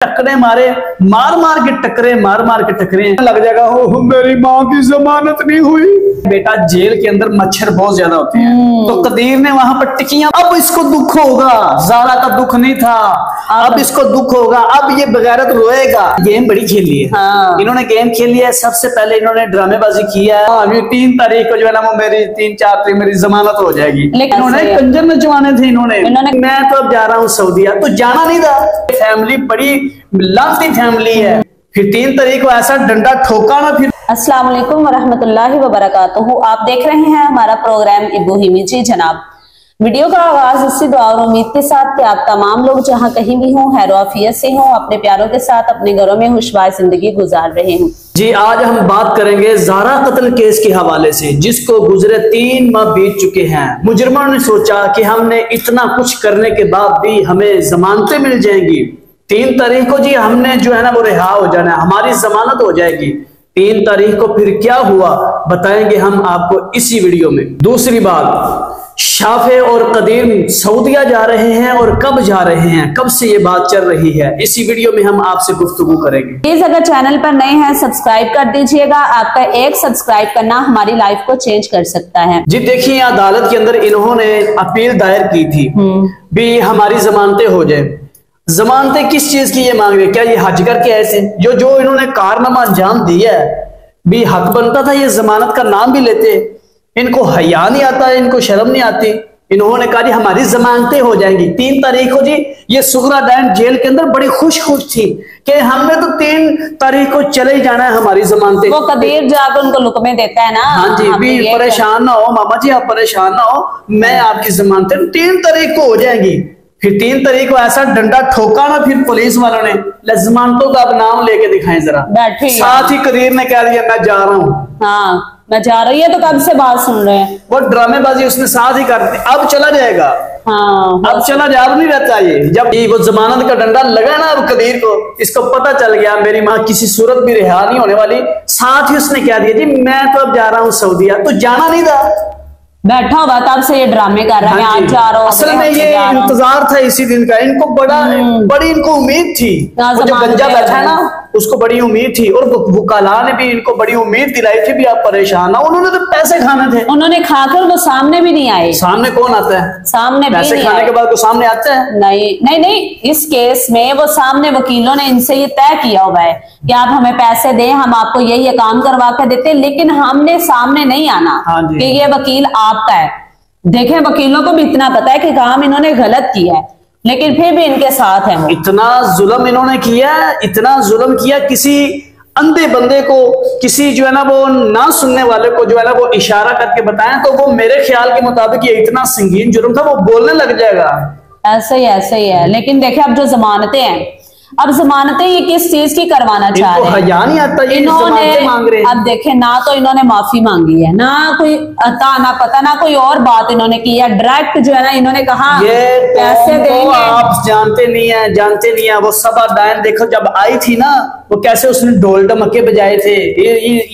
टक्करे मारे, मार मार के टकरे लग जाएगा। हो मेरी माँ की जमानत नहीं हुई। बेटा जेल के अंदर मच्छर बहुत ज्यादा होते हैं, तो कदीर ने वहां पर टिकियां। अब इसको दुख होगा, ज़ारा का दुख नहीं था, अब इसको दुख होगा। अब ये बगैरत रोएगा। गेम बड़ी खेली है। इन्होंने गेम खेली है। सबसे पहले इन्होंने ड्रामेबाजी किया है। अभी 3 तारीख को जो है ना वो मेरी 3-4 तारीख मेरी जमानत हो जाएगी। इन्होंने कंजर नचवाने थे इन्होंने। मैं तो अब जा रहा हूँ सऊदीया, तो जाना नहीं था। फैमिली बड़ी लाती फैमिली है। फिर 3 तारीख को ऐसा डंडा ठोका ना। फिर अस्सलाम वालेकुम वरहमतुल्लाहि वबरकातुहू। आप देख रहे हैं हमारा प्रोग्राम इब्बू हिमी। जी जनाब, वीडियो का आगाज इसी दुआ और उम्मीद के साथ कि आप तमाम लोग जहां कहीं भी हों खैर आफियत से हों, अपने प्यारों के साथ अपने घरों में खुशबाश जिंदगी गुजार रहे हों। जी आज हम बात करेंगे ज़ारा कत्ल केस के हवाले से, जिसको गुजरे 3 माह बीत चुके हैं। मुजरिमों ने सोचा कि हमने इतना कुछ करने के बाद भी हमें जमानतें मिल जाएंगी। 3 तारीख को जी हमने जो है ना वो रिहा हो जाना है, हमारी जमानत हो जाएगी। 3 तारीख को फिर क्या हुआ बताएंगे हम आपको इसी वीडियो में। दूसरी बात, शाफे और कदीर सऊदीया जा रहे हैं और कब जा रहे हैं, कब से ये बात चल रही है, इसी वीडियो में हम आपसे गुफ्तगू करेंगे। प्लीज अगर चैनल पर नए हैं सब्सक्राइब कर दीजिएगा। आपका एक सब्सक्राइब करना हमारी लाइफ को चेंज कर सकता है। जी देखिए, अदालत के अंदर इन्होंने अपील दायर की थी भी हमारी जमानतें हो जाए। जमानतें किस चीज की ये मांग रहे? क्या ये हज करके ऐसे जो इन्होंने कारनामा अंजाम दिया है भी हक बनता था ये जमानत का नाम भी लेते। इनको हया नहीं आता, इनको शर्म नहीं आती। इन्होंने कहा जी हमारी जमानतें हो जाएंगी। 3 तारीख को जी ये सुगरा डैन जेल के अंदर बड़ी खुश थी कि हमने तो 3 तारीख को चले ही जाना है, हमारी जमानतें। वो कदीर जाकर उनको लुकमे देता है ना। हाँ जी, भी परेशान ना हो मामा जी, आप परेशान ना हो, मैं आपकी जमानतें 3 तारीख को हो जाएंगी। फिर 3 तारीख को ऐसा डंडा ठोका ना फिर पुलिस वालों ने, जमानतों का अब नाम लेके दिखाएं जरा। साथ ही कदीर ने कह दिया मैं जा रहा हूँ। हाँ मैं जा रही है, तो कब से बात सुन रहे हैं। वो ड्रामेबाजी उसने साथ ही कर दी। अब चला जाएगा। हाँ अब चला जा, अब नहीं रहता ये। जब वो जमानत का डंडा लगा ना अब कदीर को, इसको पता चल गया मेरी माँ किसी सूरत भी रिहा नहीं होने वाली। साथ ही उसने कह दिया जी मैं तो अब जा रहा हूँ सऊदीया, तो जाना नहीं था। बैठा हुआ तब से ये ड्रामे कर रहा है। आज जा रहा हूँ। असल में ये इंतजार था इसी दिन का। इनको बड़ी इनको उम्मीद थी। जो गंजा बैठा है ना उसको बड़ी उम्मीद थी, और वकाला ने भी इनको बड़ी उम्मीद दिलाई थी भी आप परेशान ना। उन्होंने तो पैसे खाने थे, उन्होंने खाकर वो सामने भी नहीं आए। सामने कौन आता है? सामने पैसे खाने के बाद वो सामने आता है? नहीं, इस केस में वो सामने वकीलों ने इनसे ये तय किया हुआ है कि आप हमें पैसे दें, हम आपको ये काम करवा कर देते, लेकिन हमने सामने नहीं आना कि ये वकील आपका है। देखें, वकीलों को भी इतना पता है कि काम इन्होंने गलत किया है, लेकिन फिर भी इनके साथ है। इतना जुल्म इन्होंने किया, इतना जुल्म किया। किसी अंधे बंदे को, किसी जो है ना वो ना सुनने वाले को जो है ना वो इशारा करके बताएं तो वो मेरे ख्याल के मुताबिक ये इतना संगीन जुर्म था, वो बोलने लग जाएगा। ऐसे ही है। लेकिन देखिए अब जो जमानतें हैं, अब जमानतें ये किस चीज की करवाना चाह रहे हैं? हया नहीं आता, ये इन्होंने मांग रहे हैं। अब देखें, ना तो इन्होंने माफी मांगी है, ना कोई अता ना पता, ना कोई और बात इन्होंने की है। डायरेक्ट जो है ना इन्होंने कहा ये पैसे देंगे। आप जानते नहीं है वो सबा डायन देखो जब आई थी ना वो कैसे उसने ढोल ढमके बजाए थे।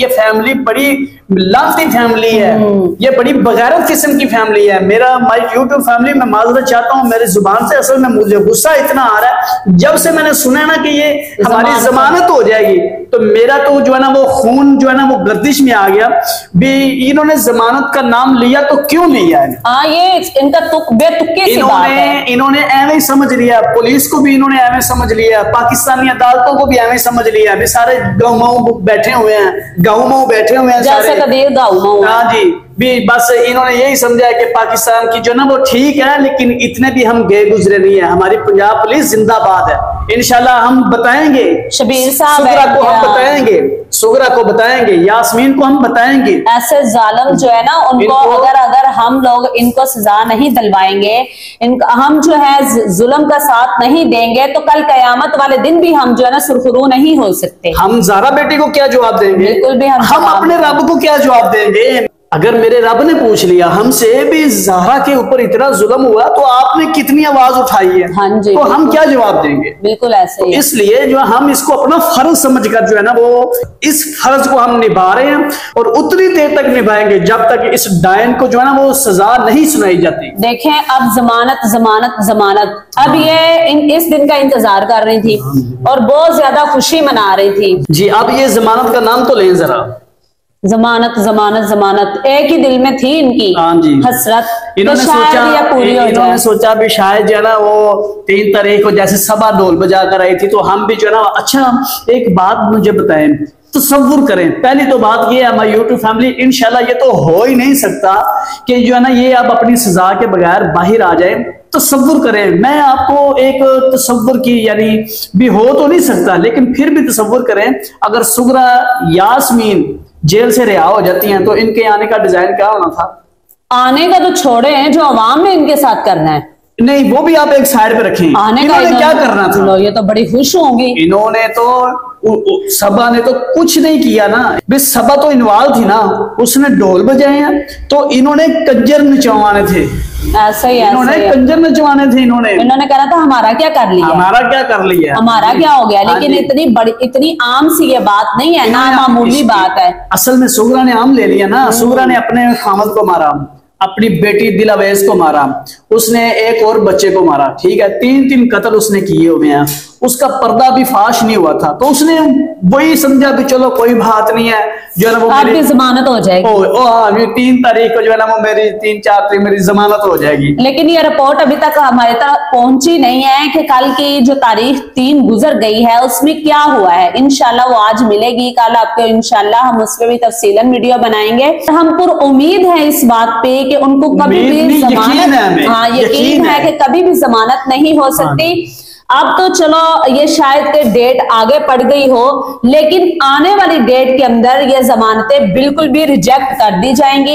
ये फैमिली बड़ी लाती फैमिली है, ये बड़ी बगैरत किस्म की फैमिली है। माय यूट्यूब फैमिली में माजरत चाहता हूँ मेरी जुबान से। असल में मुझे गुस्सा इतना आ रहा है जब से मैंने सुना ना कि ये हमारी जमानत हो जाएगी, तो मेरा तो जो है ना वो खून जो है ना वो गर्दिश में आ गया भी। इन्होंने जमानत का नाम लिया तो क्यों लिया है? हाँ, ये इनका बेतुके सी बात है। इन्होंने एवं समझ लिया, पुलिस को भी इन्होंने एवं समझ लिया, पाकिस्तानी अदालतों को भी एवं समझ लिया। अभी सारे गाँव बैठे हुए हैं जैसे कदीर गाँव। हाँ जी, भी बस इन्होंने यही समझा है कि पाकिस्तान की जो ना वो ठीक है, लेकिन इतने भी हम गए गुजरे नहीं है। हमारी पंजाब पुलिस जिंदाबाद है। इंशाल्लाह हम बताएंगे शबीर साहब सुगरा को बताएंगे, यास्मीन को हम बताएंगे। ऐसे जालिम जो है ना उनको अगर हम लोग इनको सजा नहीं दिलवाएंगे, हम जो है जुल्म का साथ नहीं देंगे, तो कल कयामत वाले दिन भी हम जो है ना सुरखरू नहीं हो सकते। हम ज़ारा बेटी को क्या जवाब देंगे? बिल्कुल भी हम अपने रब को क्या जवाब देंगे? अगर मेरे रब ने पूछ लिया हमसे भी ज़हरा के ऊपर इतना जुल्म हुआ तो आपने कितनी आवाज उठाई है, हाँ जी, तो हम क्या जवाब देंगे? बिल्कुल ऐसे ही। तो इसलिए जो हम इसको अपना फर्ज समझकर जो है ना वो इस फर्ज को हम निभा रहे हैं और उतनी देर तक निभाएंगे जब तक इस डायन को जो है ना वो सजा नहीं सुनाई जाती। देखें अब जमानत जमानत जमानत, अब ये इस दिन का इंतजार कर रही थी और बहुत ज्यादा खुशी मना रही थी जी। अब ये जमानत का नाम तो लें जरा, जमानत जमानत जमानत, एक ही दिल में थी इनकी हाँ जी हसरत। इन्होंने तो शायद सोचा, ये पूरी हो जाए। सोचा भी शायद जो है ना वो 3 तारीख को जैसे सभा ढोल बजा कर आई थी तो हम भी जो है ना, अच्छा एक बात मुझे बताएं, तसव्वुर करें। पहली तो बात ये है हमारी यूट्यूब फैमिली, इंशाल्लाह ये तो हो ही नहीं सकता कि जो है ना ये अब अपनी सजा के बगैर बाहर आ जाए। तसव्वुर करें, मैं आपको एक तसव्वुर की यानी भी हो तो नहीं सकता लेकिन फिर भी तसव्वुर करें, अगर सुगरा यास्मीन जेल से रिहा हो जाती हैं तो इनके आने का डिजाइन क्या होना था? आने का तो छोड़े हैं, जो अवाम ने इनके साथ करना है नहीं वो भी आप एक साइड पे रखें। आने का क्या करना था? ये तो बड़ी खुश होंगी। इन्होंने तो सभा ने तो कुछ नहीं किया ना, बस सभा तो इन्वॉल्व थी ना, उसने ढोल बजाए हैं तो इन्होंने कंजर नचवाने थे। ऐसा ही इन्होंने कंजर नचवाने थे। इन्होंने कहा था हमारा क्या कर लिया, हमारा क्या कर लिया, हमारा क्या हो गया। लेकिन इतनी बड़ी इतनी आम सी ये बात नहीं है ना, मामूली बात है। असल में सुगरा ने आम ले लिया ना, सुगरा ने अपने खामद को मारा, अपनी बेटी दिलावेज को मारा, उसने एक और बच्चे को मारा, ठीक है, 3 कत्ल उसने किए हुए हैं, उसका पर्दा भी फाश नहीं हुआ था तो उसने वही समझा भी चलो कोई बात नहीं है जो है ना वो मेरी जमानत हो जाएगी। हाँ 3 तारीख को जो है ना वो मेरी 3-4 तारीख मेरी जमानत हो जाएगी। लेकिन ये रिपोर्ट अभी तक हमारे तरफ पहुंची नहीं है कि कल की जो तारीख 3 गुजर गई है उसमें क्या हुआ है। इंशाल्लाह वो आज मिलेगी, कल आपको इंशाल्लाह हम उस पर भी तफसीलन वीडियो बनाएंगे। हम पुर उम्मीद है इस बात पे कि उनको कभी भी जमानत, हाँ यकीन है कि कभी भी जमानत नहीं हो सकती। अब तो चलो ये शायद के डेट आगे पड़ गई हो लेकिन आने वाली डेट के अंदर ये जमानतें बिल्कुल भी रिजेक्ट कर दी जाएंगी।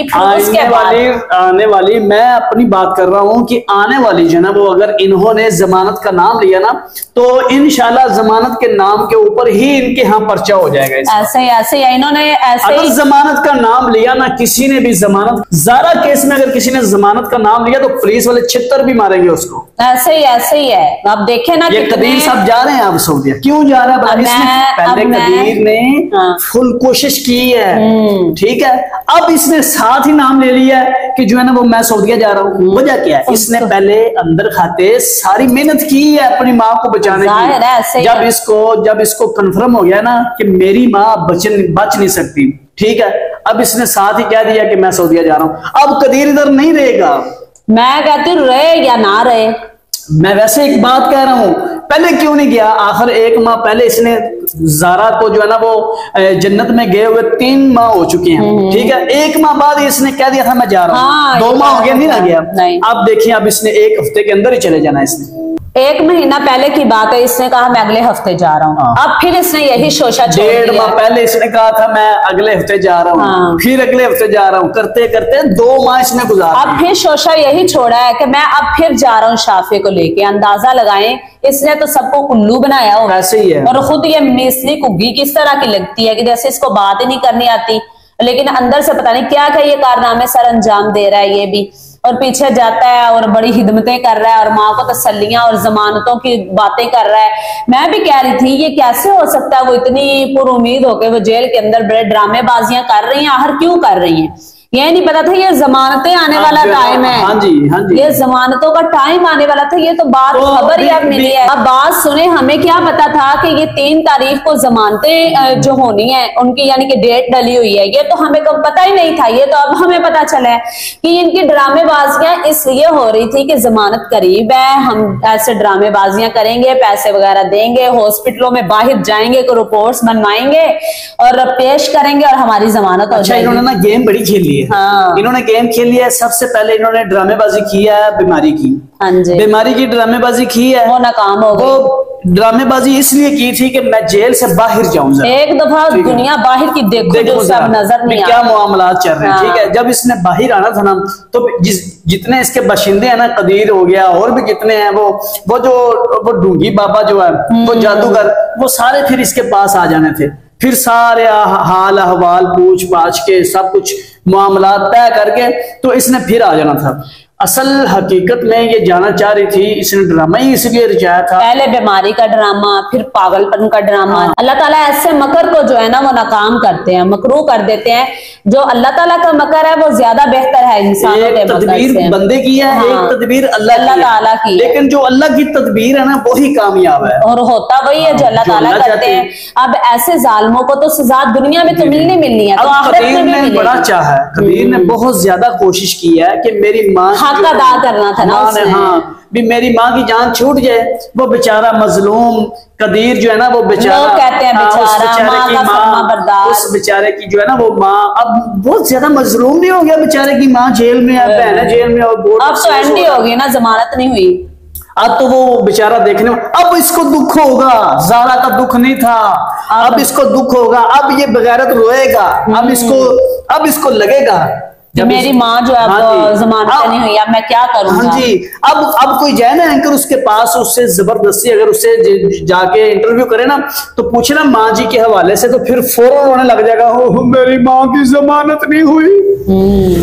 आने वाली मैं अपनी बात कर रहा हूं कि आने वाली जो ना वो अगर इन्होंने जमानत का नाम लिया ना तो इंशाल्लाह जमानत के नाम के ऊपर ही इनके यहाँ पर्चा हो जाएगा। ऐसे ही इन्होंने अगर जमानत का नाम लिया ना, किसी ने भी जमानत, ज़ारा केस में अगर किसी ने जमानत का नाम लिया तो पुलिस वाले छितर भी मारेंगे उसको। ऐसे ही है। आप देखें ना, ये कदीर साहब जा रहे हैं अब सऊदीया, क्यों जा रहा है? पहले कदीर ने फुल कोशिश की है, ठीक है, अब इसने साथ ही नाम ले लिया है कि जो है ना वो मैं सऊदीया जा रहा हूँ। वजह क्या है? इसने पहले अंदर खाते सारी मेहनत की है अपनी माँ को बचाने की। जब इसको कंफर्म हो गया ना कि मेरी माँ बच नहीं सकती, ठीक है, अब इसने साथ ही कह दिया कि मैं सऊदीया जा रहा हूँ। अब कदीर इधर नहीं रहेगा। मैं कहती हूँ रहे या ना रहे, मैं वैसे एक बात कह रहा हूं, पहले क्यों नहीं गया? आखिर 1 माह पहले इसने ज़ारा को जो है ना वो जन्नत में गए हुए 3 माह हो चुके हैं, ठीक है, 1 माह बाद इसने कह दिया था मैं जा रहा हूँ। 2 माह हो गया, नहीं ना गया। अब देखिए अब इसने 1 हफ्ते के अंदर ही चले जाना। इसने 1 महीना पहले की बात है, इसने कहा मैं अगले हफ्ते जा रहा हूँ। अब फिर इसने यही सोचा, 1.5 माह पहले इसने कहा था मैं अगले हफ्ते जा रहा हूँ, फिर अगले हफ्ते जा रहा हूँ, करते करते 2 माह इसने गुजारा। अब फिर सोचा यही छोड़ा है कि मैं अब फिर जा रहा हूँ शाफे को लेके। अंदाजा लगाएं इसने तो सबको उल्लू बनाया हो। ऐसे ही है। और खुद ये मिसली कुग्गी किस तरह की लगती है कि जैसे इसको बात ही नहीं करनी आती, लेकिन अंदर से पता नहीं क्या क्या ये कारनामे सर अंजाम दे रहा है ये भी, और पीछे जाता है और बड़ी हिदमतें कर रहा है और माँ को तसल्लियां और जमानतों की बातें कर रहा है। मैं भी कह रही थी ये कैसे हो सकता है, वो इतनी पुर उम्मीद होकर वो जेल के अंदर बड़े ड्रामेबाजियां कर रही हैं, आखिर क्यों कर रही हैं? ये नहीं पता था ये जमानतें आने वाला टाइम है। हाँ जी, हाँ जी, ये जमानतों का टाइम आने वाला था, ये तो बात खबर ही अब मिली है। अब बात सुने, हमें क्या पता था कि ये 3 तारीख को जमानतें जो होनी है उनकी यानी कि डेट डली हुई है, ये तो हमें कब पता ही नहीं था। ये तो अब हमें पता चला है कि इनकी ड्रामेबाजियां इसलिए हो रही थी कि जमानत करीब है, हम ऐसे ड्रामेबाजियां करेंगे, पैसे वगैरह देंगे, हॉस्पिटलों में बाहर जाएंगे, को रिपोर्ट्स बनवाएंगे और पेश करेंगे और हमारी जमानत हो जाएगी। इन्होंने ना गेम बड़ी खेली है। हाँ। इन्होंने गेम खेल लिया है। सबसे पहले इन्होंने ड्रामेबाजी की है बीमारी की। हाँ जी, बीमारी की ड्रामेबाजी की है, वो नाकाम हो गई। वो ड्रामेबाजी इसलिए की थी कि मैं जेल से बाहर जाऊं, एक दफा दुनिया बाहर की देखो जो सब नजर नहीं क्या मामला चल रहे हैं। हाँ। ठीक है, जब इसने बाहर आना था ना तो जितने इसके बाशिंदे हैं ना, कदीर हो गया और भी कितने हैं, वो ढूंगी बाबा जो है, वो जादूगर, वो सारे फिर इसके पास आ जाने थे। फिर सारे हाल अहवाल पूछ पाछ के सब कुछ मामला तय करके तो इसने फिर आ जाना था। असल हकीकत में ये जाना चाह रही थी, इसने ड्रामा ही इसलिए रचाया था। पहले बीमारी का ड्रामा, फिर पागलपन का ड्रामा। अल्लाह ताला ऐसे मकर को जो है ना वो नाकाम करते हैं, मकरू कर देते हैं। जो अल्लाह ताला का मकर है वो ज्यादा बेहतर है इंसानों के मकर से। बंदे की है, एक तदबीर अल्लाह ताला की, लेकिन जो अल्लाह की तदबीर है ना वही कामयाब है और होता वही है जो अल्लाह ताला करते हैं। अब ऐसे जालिमों को तो सजा दुनिया में तो मिलनी है, तो आखिरत में भी मिलेगी। बड़ा चाहा है, कबीर ने बहुत ज्यादा कोशिश की है कि मेरी माँ हक अदा करना था ना उसने। हाँ भी मेरी माँ की जान छूट जाए। वो बेचारा मजलूम कदीर जो है ना वो बेचारा, लोग कहते हैं बेचारा, माँ का फरमा बरदार। उस बेचारे की जो है ना वो माँ अब बहुत ज्यादा मजलूम नहीं हो गया बेचारे की माँ जेल में है, बहन जेल में, और अब तो एंडी हो गई ना, जमानत नहीं हुई। अब तो वो बेचारा देखने में, अब इसको दुख होगा, ज़ारा का दुख नहीं था, अब इसको दुख होगा, अब ये बगैरत रोएगा, अब इसको लगेगा जब मेरी माँ जो है वो जमानत नहीं हुई, अब मैं क्या करूँगा। हाँ जी, अब कोई जाए ना एंकर उसके पास, उससे जबरदस्ती अगर उससे जाके इंटरव्यू करे ना तो पूछे ना माँ जी के हवाले से, तो फिर फौरन रोने लग जाएगा, हो मेरी माँ की जमानत नहीं हुई।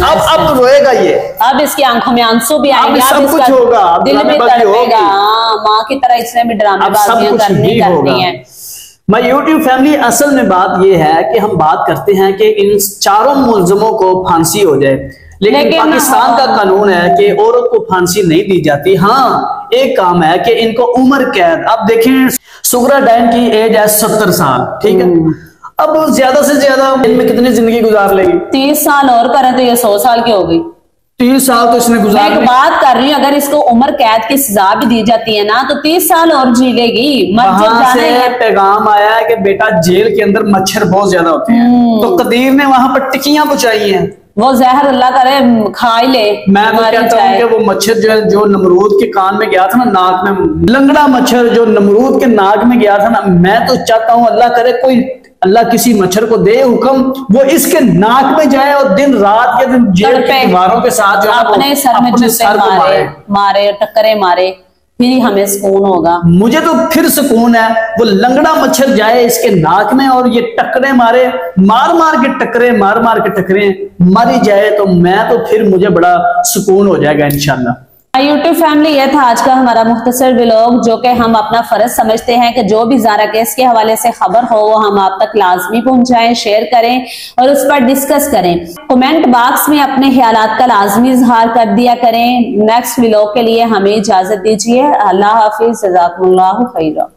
अब रोएगा ये, अब इसकी आंखों में आंसू भी आएंगे, सब कुछ होगा, दिल भी तड़पेगा। माँ की तरह इसने भी ड्रामेबाजियां करनी है। मैं यूट्यूब फैमिली, असल में बात यह है कि हम बात करते हैं कि इन चारों मुलजमों को फांसी हो जाए, लेकिन पाकिस्तान का कानून है कि औरत को फांसी नहीं दी जाती। हाँ, एक काम है कि इनको उम्र कैद। अब देखें सुगरा डैन की एज है 70 साल, ठीक है। अब ज्यादा से ज्यादा इनमें कितनी जिंदगी गुजार लेगी? 30 साल और करें तो ये 100 साल की हो गई। 30 साल तो इसने गुजार। मैं एक बात कर रही हूँ, अगर इसको उम्र कैद की सजा भी दी जाती है ना तो 30 साल और जी लेगी। वहां से पैगाम आया है कि बेटा जेल के अंदर मच्छर बहुत ज्यादा होते हैं, तो कदीर ने वहां पर टिकियां पहुंचाई हैं। वो जहर अल्लाह करे खा ही ले। मैं तो कहता हूँ कि वो मच्छर जो है, जो नमरूद के कान में गया था ना, नाक में, लंगड़ा मच्छर जो नमरूद के नाक में गया था ना, मैं तो चाहता हूँ अल्लाह करे कोई, अल्लाह किसी मच्छर को दे हुक्म, वो इसके नाक में जाए और दिन रात के दिन जेल के दीवारों के साथ जो अपने सर में जूते मारे टक्करे मारे, फिर हमें सुकून होगा। मुझे तो फिर सुकून है, वो लंगड़ा मच्छर जाए इसके नाक में और ये टकरे मारे, मार मार के टकरे मरी जाए, तो मैं तो फिर मुझे बड़ा सुकून हो जाएगा इंशाल्लाह। यूट्यूब फैमिली, यह था आज का हमारा मुख्तसर व्लॉग, जो कि हम अपना फर्ज समझते हैं कि जो भी ज़ारा केस के हवाले से खबर हो वो हम आप तक लाजमी पहुंचाएं, शेयर करें और उस पर डिस्कस करें। कमेंट बॉक्स में अपने ख्यालात का लाजमी इजहार कर दिया करें। नेक्स्ट व्लॉग के लिए हमें इजाजत दीजिए। अल्लाह हाफिज, जज़ाकुमुल्लाहु खैरा।